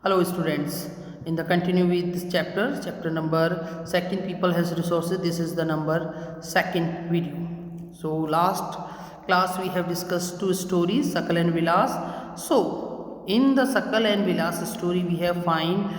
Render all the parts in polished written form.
Hello students, in the continue with this chapter number second people has resources. This is the number second video. So last class we have discussed two stories, Sakal and Vilas. So in the Sakal and Vilas story we have find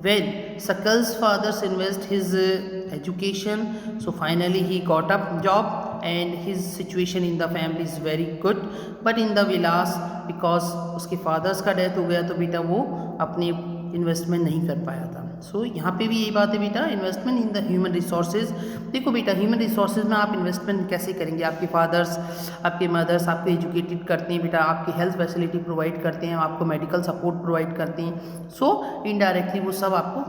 when Sakal's fathers invest his education. So finally he got a job and his situation in the family is very good. But in the Vilas because उसके fathers का death हो गया तो बेटा वो अपनी investment नहीं कर पाया था। सो यहाँ पे भी यही बात है बेटा, investment in the human resources. देखो बेटा, ह्यूमन रिसोर्सेज में आप इन्वेस्टमेंट कैसे करेंगे? आपके फादर्स, आपके मदर्स आपको एजुकेटेड करते हैं बेटा, आपकी हेल्थ फैसिलिटी प्रोवाइड करते हैं, आपको मेडिकल सपोर्ट प्रोवाइड करते हैं। सो इनडायरेक्टली वो सब आपको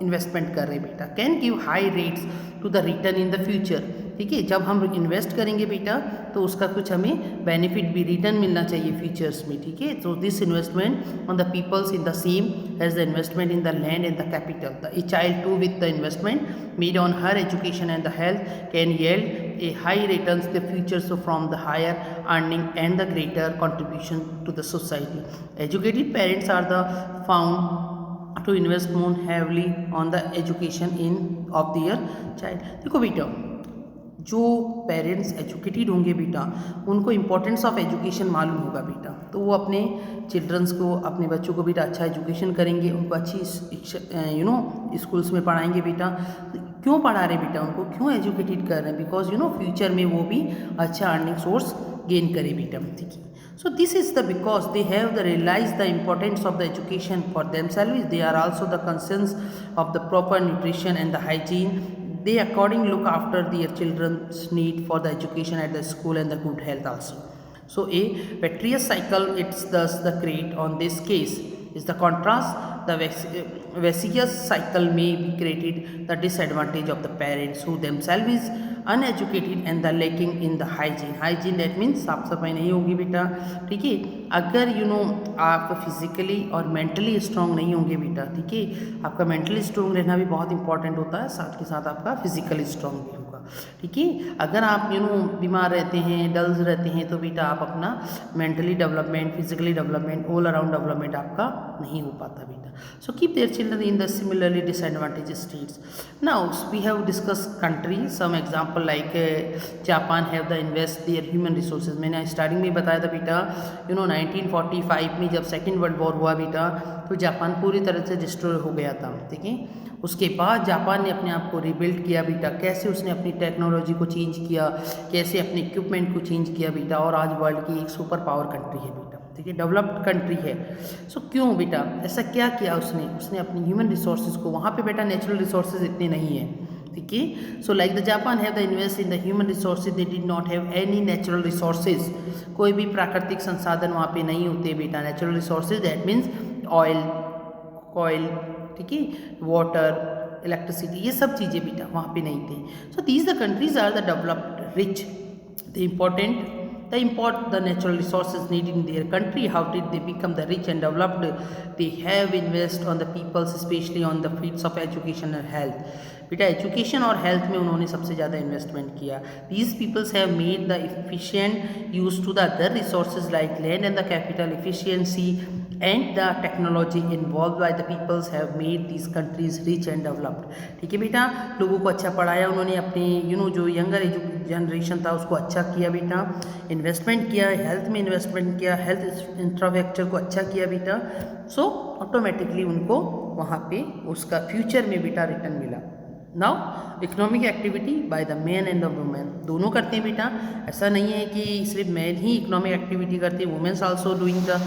इन्वेस्टमेंट कर रहे हैं बेटा। Can give high rates to the return in the future. ठीक है, जब हम इन्वेस्ट करेंगे बेटा तो उसका कुछ हमें बेनिफिट भी, रिटर्न मिलना चाहिए फ्यूचर्स में। ठीक है, तो this investment on the peoples in the same as the investment in the land and the capital. The child to with the investment made on her education and the health can yield a high returns the future so from the higher earning and the greater contribution to the society. Educated parents are the found to invest more heavily on the education in of their child. देखो बेटा, जो parents educated होंगे बेटा उनको importance of education मालूम होगा बेटा, तो वो अपने चिल्ड्रंस को, अपने बच्चों को बेटा अच्छा एजुकेशन करेंगे, उनको अच्छी स्कूल्स में पढ़ाएंगे बेटा। क्यों पढ़ा रहे बेटा, उनको क्यों एजुकेटेड कर रहे हैं? बिकॉज फ्यूचर में वो भी अच्छा अर्निंग सोर्स गेन करे बेटा। ठीक है, so this is the because they have the realized the importance of the education for themselves. They are also the concerns of the proper nutrition and the hygiene. They accordingly look after their children's need for the education at the school and the good health also. So a virtuous cycle, it's thus the create on this case is the contrast. The vicious cycle may be created the disadvantage of the parents who themselves is uneducated and the lacking in the hygiene that means साफ सफाई नहीं होगी बेटा। ठीक है, अगर आप physically और मेंटली स्ट्रांग नहीं होंगे बेटा। ठीक है, आपका मेंटली स्ट्रांग रहना भी बहुत इंपॉर्टेंट होता है, साथ के साथ आपका फिजिकली स्ट्रांग भी होगा। ठीक है, अगर आप बीमार रहते हैं, डल्स रहते हैं, तो बेटा आप अपना mentally development, physically development, all around development आपका नहीं हो पाता बेटा। So keep there children in the similarly disadvantages states. Now we have discuss country some example like Japan have the invest there human resources. मैंने starting में बताया था बेटा 1945 में जब सेकेंड वर्ल्ड वॉर हुआ बेटा तो जापान पूरी तरह से डिस्ट्रॉय हो गया था। ठीक है, उसके बाद जापान ने अपने आप को रिबिल्ड किया बेटा। कैसे उसने अपनी टेक्नोलॉजी को चेंज किया, कैसे अपने इक्विपमेंट को चेंज किया बेटा, और आज वर्ल्ड की एक सुपर पावर कंट्री है बेटा। ठीक है, डेवलप्ड कंट्री है। सो क्यों बेटा, ऐसा क्या किया उसने अपनी ह्यूमन रिसोर्सेज को, वहाँ पे बेटा नेचुरल रिसोर्सेज इतने नहीं है। ठीक है, so like the Japan have the invest in the human resources, they did not have any natural resources. कोई भी प्राकृतिक संसाधन वहाँ पे नहीं होते बेटा। Natural resources that means oil, coil, ठीक है, वाटर, इलेक्ट्रिसिटी, ये सब चीज़ें बेटा वहाँ पे नहीं थे। So these the countries are the developed rich, the import the natural resources needed in their country. How did they become the rich and developed? They have invest on the peoples, especially on the fields of education and health. बेटा education और health में उन्होंने सबसे ज़्यादा investment किया। These peoples have made the efficient use to the other resources like land and the capital efficiency and the technology involve by the peoples have made these countries rich and developed. ठीक है बेटा, लोगों को अच्छा पढ़ाया उन्होंने, अपने जो यंगर जनरेशन था उसको अच्छा किया बेटा, इन्वेस्टमेंट किया, हेल्थ में इन्वेस्टमेंट किया, हेल्थ इंफ्रास्ट्रक्चर को अच्छा किया बेटा। सो ऑटोमेटिकली उनको वहाँ पे उसका फ्यूचर में बेटा रिटर्न मिला। Now economic activity by the man and the women, दोनों करते हैं बेटा। ऐसा नहीं है कि सिर्फ मैन ही इकोनॉमिक एक्टिविटी करते हैं, womens also doing the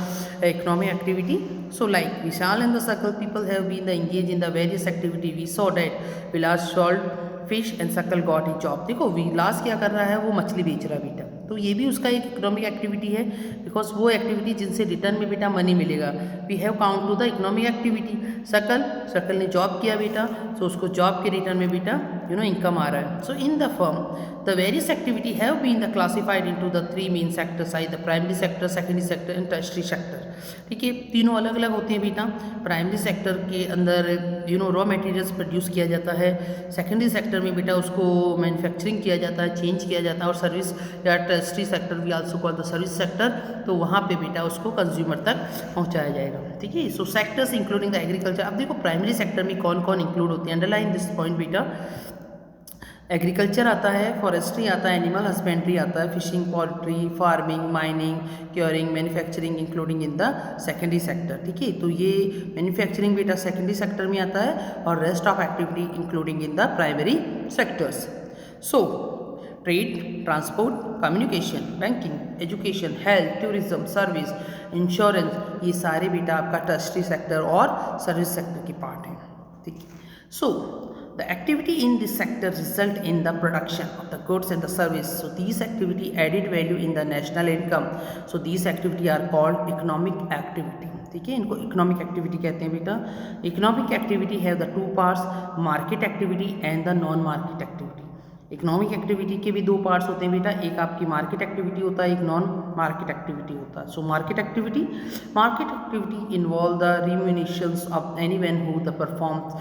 economic activity. So like Vishal and the Sakal people have been the engage in the various activity. We saw that Vilas sold fish and Sakal got a job. देखो विलास क्या कर रहा है, वो मछली बेच रहा है बेटा, तो ये भी उसका एक इकोनॉमिक एक्टिविटी है, बिकॉज वो एक्टिविटी जिनसे रिटर्न में बेटा मनी मिलेगा। We have count to the economic activity. सकल ने जॉब किया बेटा, तो उसको जॉब के रिटर्न में बेटा income आ रहा है. So in the firm the various activity have been classified into the three main sectors, the primary sector, secondary sector and tertiary sector. ठीक है, तीनों अलग अलग होते हैं बेटा. प्राइमरी सेक्टर के अंदर रॉ मटेरियल्स प्रोड्यूस किया जाता है. सेकेंडरी सेक्टर में बेटा उसको मैन्युफैक्चरिंग किया जाता है, चेंज किया जाता है. और सर्विस या टर्शरी सेक्टर भी also called the service sector, तो वहाँ पे बेटा उसको कंज्यूमर तक पहुँचाया जाएगा. ठीक है. सो सेक्टर्स इंक्लूडिंग द एग्रीकल्चर. अब देखो प्राइमरी सेक्टर में कौन कौन इंक्लूड होते हैं, अंडरलाइन दिस पॉइंट बेटा. एग्रीकल्चर आता है, फॉरेस्ट्री आता है, एनिमल हस्बेंड्री आता है, fishing, poultry, farming, mining, curing, manufacturing including in the secondary sector. ठीक है, तो ये मैन्युफैक्चरिंग बेटा सेकेंडरी सेक्टर में आता है और rest of activity including in the primary sectors. So trade, transport, communication, banking, education, health, tourism, service, insurance, ये सारे बेटा आपका टर्शरी सेक्टर और सर्विस सेक्टर के पार्ट हैं. ठीक है. सो the activity in this sector result in the production of the goods and the service. So these activity added value in the national income. So these activity are called economic activity. ठीक है, इनको economic activity कहते हैं बेटा. Economic activity have the two parts, market activity and the non market activity. Economic activity के भी दो parts होते हैं बेटा, एक आपकी मार्केट एक्टिविटी होता है, एक नॉन मार्केट एक्टिविटी होता है. So market activity involve the remunerations of anyone who the performs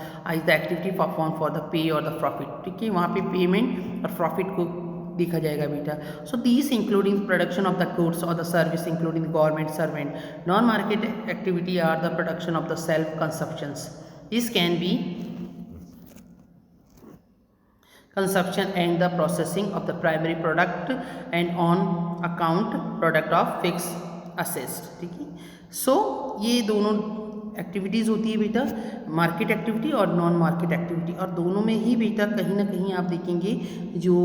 the activity perform for the pay और द प्रॉफिट. ठीक है, वहाँ पे पेमेंट और प्रॉफिट को देखा जाएगा बेटा. So these including production of the goods और the service including government servant. Non market activity are the production of the self consumptions. This can be consumption and the processing of the primary product and on account product of fixed assets. ठीक है. सो ये दोनों activities होती है बेटा, market activity और non market activity, और दोनों में ही बेटा कहीं ना कहीं आप देखेंगे जो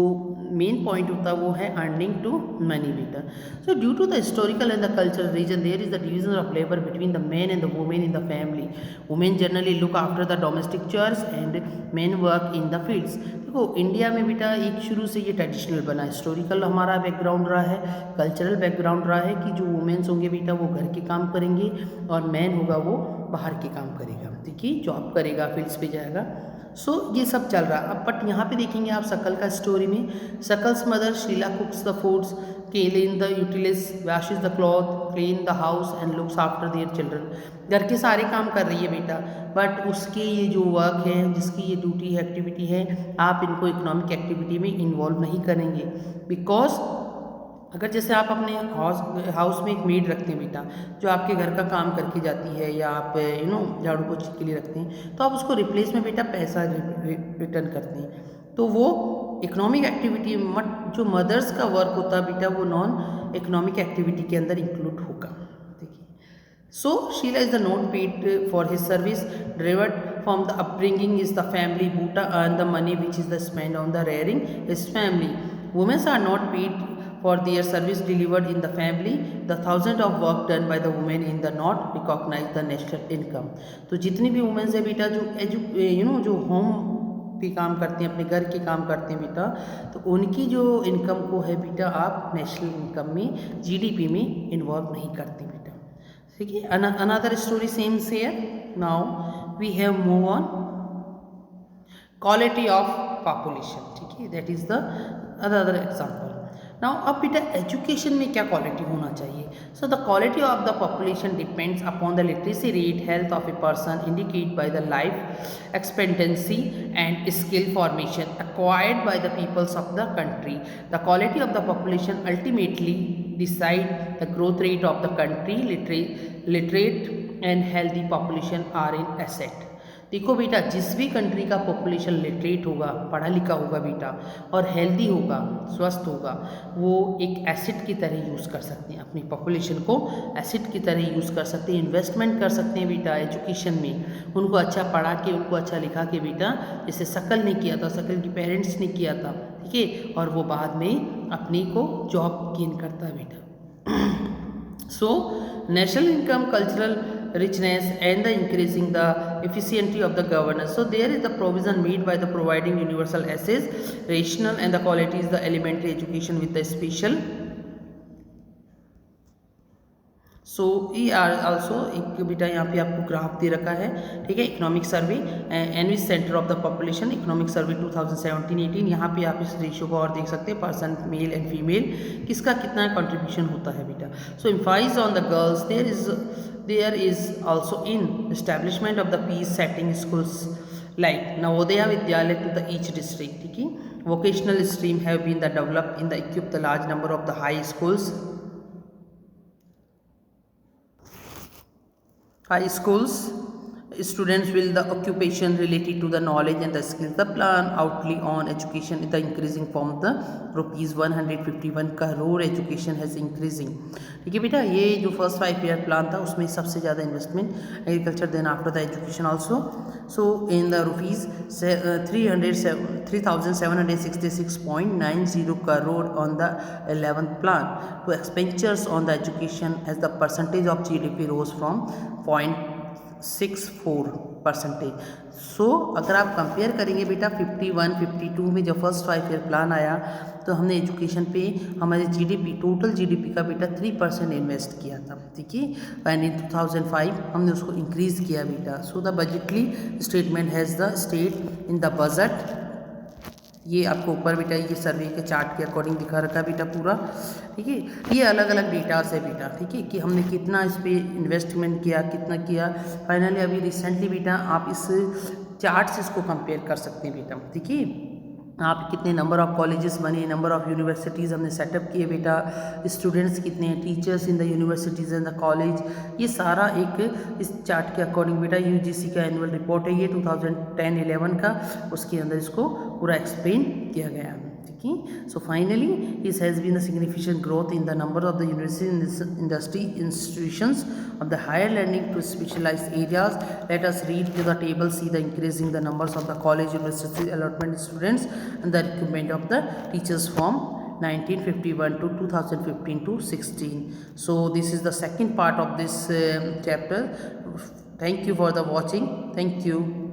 मेन पॉइंट होता है वो है अर्निंग टू मनी बेटा. So due to the historical and the cultural reason there is the division of labour between the man and the women in the family. Women generally look after the domestic chores and man work in the fields. देखो India में बेटा एक शुरू से ये traditional बना, historical हमारा background रहा है, कल्चरल बैकग्राउंड रहा है कि जो वुमेन्स होंगे बेटा वो घर के काम करेंगे और मैन होगा वो बाहर के काम करेगा. ठीक है, जॉब करेगा, फील्ड्स पे जाएगा. सो ये सब चल रहा है. अब बट यहाँ पे देखेंगे आप शकल का स्टोरी में, Sakal's mother Sheela cooks the foods, clean the utilities, washes the cloth, clean the house and looks after their children. घर के सारे काम कर रही है बेटा, बट उसके ये जो वर्क है, जिसकी ये ड्यूटी है, एक्टिविटी है, आप इनको इकोनॉमिक एक्टिविटी में इन्वॉल्व नहीं करेंगे. बिकॉज अगर जैसे आप अपने हाउस में एक मेड रखते हैं बेटा जो आपके घर का काम करके जाती है, या आप झाड़ू पोछी के लिए रखते हैं, तो आप उसको रिप्लेस में बेटा पैसा रिटर्न करते हैं. तो वो इकोनॉमिक एक्टिविटी जो मदर्स का वर्क होता है बेटा वो नॉन इकोनॉमिक एक्टिविटी के अंदर इंक्लूड होगा. देखिए, so Sheela is the not paid for his service derived from the upbringing is the family. Buta earn the money which is the spend on the rearing his family. Womens are not paid for their service delivered in the family. The thousands of work done by the women in the not recognize the national income. तो जितनी भी women's है बेटा जो जो home पे काम करते हैं, अपने घर के काम करते हैं बेटा, तो उनकी जो इनकम को है बेटा आप नेशनल इनकम में, जीडीपी में इन्वॉल्व नहीं करते बेटा. ठीक है. Another story same here. Now we have move on quality of population. ठीक है, that is the other example. Now अब बेटा एजुकेशन में क्या क्वालिटी होना चाहिए. So the quality of the population depends upon the literacy rate, health of a person indicate by the life expectancy and skill formation acquired by the peoples of the country. The quality of the population ultimately decide the growth rate of the country. Literate and healthy population are an asset. देखो बेटा, जिस भी country का population literate होगा, पढ़ा लिखा होगा बेटा, और हेल्दी होगा, स्वस्थ होगा, वो एक एसेट की तरह यूज़ कर सकते हैं. अपनी पॉपुलेशन को एसेट की तरह यूज़ कर सकते हैं, इन्वेस्टमेंट कर सकते हैं बेटा एजुकेशन में. उनको अच्छा पढ़ा के, उनको अच्छा लिखा के बेटा, जैसे शकल ने किया था, शकल की पेरेंट्स ने किया था. ठीक है, और वो बाद में अपने को जॉब गेन करता है बेटा. So national income, cultural richness and the increasing the efficiency of the governance. So there is the provision made by the providing universal access, rational and the quality is the elementary education with the special सो ये are also एक बेटा यहाँ पे आपको graph दे रखा है, ठीक है। Economic survey and which centre of the population economic survey 2017-18, यहाँ पे आप इस रेशियो को और देख सकते हैं, पर्सन मेल एंड फीमेल किसका कितना कंट्रीब्यूशन होता है बेटा। So emphasise on the girls, there is also in establishment of the peace setting schools like Navodaya Vidyalaya to the each district, ठीक है। Vocational stream have been the developed in the equip the large number of the high schools students will the occupation related to the knowledge and the skills. The plan outlay on education is the increasing from the rupees 151 crore education has increasing, ठीक है बेटा। ये जो first 5 year plan था उसमें सबसे ज़्यादा investment agriculture then after the education also. So in the rupees 3766.90 crore on the 11th plan to expenditures on the education as the percentage of GDP rose from 0.64%। सो अगर आप compare करेंगे बेटा 51-52 में जब फर्स्ट 5 ईयर प्लान आया तो हमने education पे हमारे जीडीपी टोटल जीडीपी का बेटा 3% इन्वेस्ट किया था, ठीक है। एंड इन 2005 हमने उसको इंक्रीज़ किया बेटा। So the budgetary statement has the state in the budget, ये आपको ऊपर बेटा ये सर्वे के चार्ट के अकॉर्डिंग दिखा रखा है बेटा पूरा, ठीक है। ये अलग अलग डेटास है बेटा, ठीक है, कि हमने कितना इस पर इन्वेस्टमेंट किया, कितना किया। फाइनली अभी रिसेंटली बेटा आप इस चार्ट से इसको कंपेयर कर सकते हैं बेटा, ठीक है। आप कितने नंबर ऑफ़ कॉलेजेस बने, नंबर ऑफ़ यूनिवर्सिटीज़ हमने सेटअप किए बेटा, स्टूडेंट्स कितने हैं, teachers in the universities and the college, ये सारा एक इस चार्ट के अकॉर्डिंग बेटा यूजीसी का एनुअल रिपोर्ट है ये 2010-11 का, उसके अंदर इसको पूरा एक्सप्लेन किया गया, ठीक है। So finally this has been the significant growth in the number of the university industry institutions of the higher learning to specialized areas. Let us read to the table, see the increasing the numbers of the college university allotment students and the recruitment of the teachers from 1951 to 2015 to 16. So this is the second part of this chapter. Thank you for the watching. Thank you.